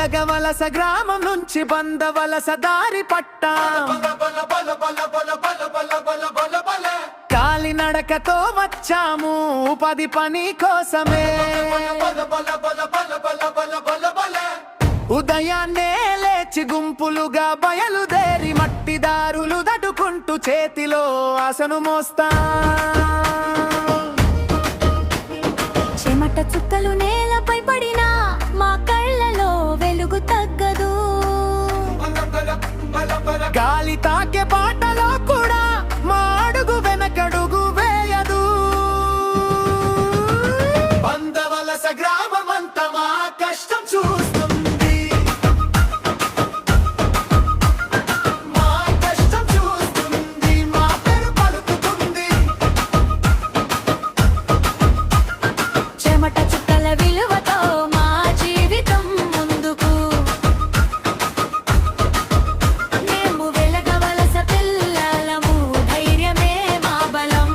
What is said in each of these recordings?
వెలగవలస గ్రామం నుంచి బందవలస దారి పట్టా కాలినడకతో వచ్చాము ఉపాధి పని కోసమే ఉదయాన్నే లేచి గుంపులుగా బయలుదేరి మట్టిదారులు దడుకుంటూ చేతిలో ఆసను మోస్తా చెమట చుక్కలు నేలపై పడినా మా కళ్ళలో వెలుగు తగ్గదు గాలి తాకే బాటలో కూడా మా అడుగు వెనకడుగు వేయదు బందవలస గ్రామమంతా మా కష్టం చూస్తుంది మా కష్టం చూస్తుంది మా పేరు పలుకుతుంది చెమట చుక్కల విలువతో మా జీవితం ముందుకు మేము వెలగవలస పిల్లలము ధైర్యమే మా బలం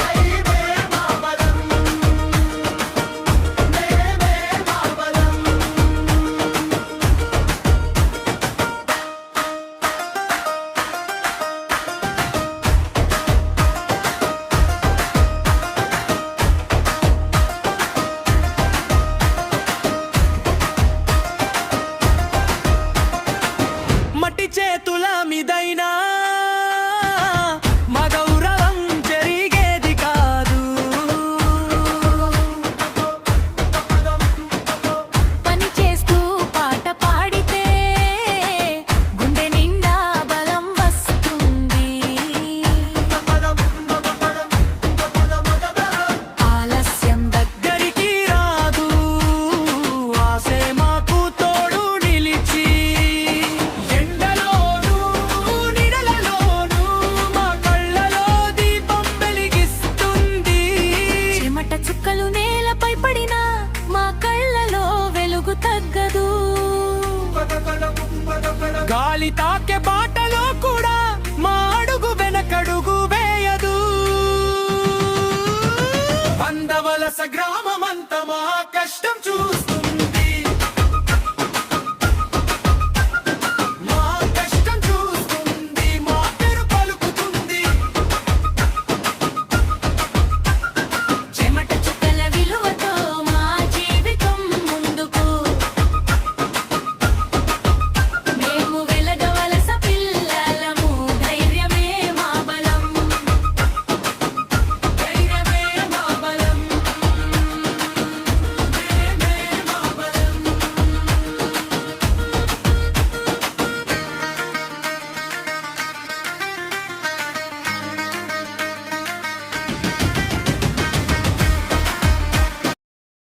ధైర్యమే మా బలం మేమే మా బలం మట్టి చేతుల మీదైనా మా గౌరవం జరిగేది కాదు పని చేస్తూ పాట పాడితే గుండె నిండా బలం వస్తుంది ఆలస్యం దగ్గరికి రాదు ఆసే మాకు తోడు నిలిచి ఎండలోను నీడలలోను మా కళ్ళలో దీపం వెలిగిస్తుంది చెమట చుక్కలు నేలపై పడినా మా కళ్ళలో వెలుగు తగ్గదు గాలి తాకే బాటలో కూడా మా అడుగు వెనకడుగు వేయదు బందవలస గ్రామమంతా మా కష్టం చూస్తుంది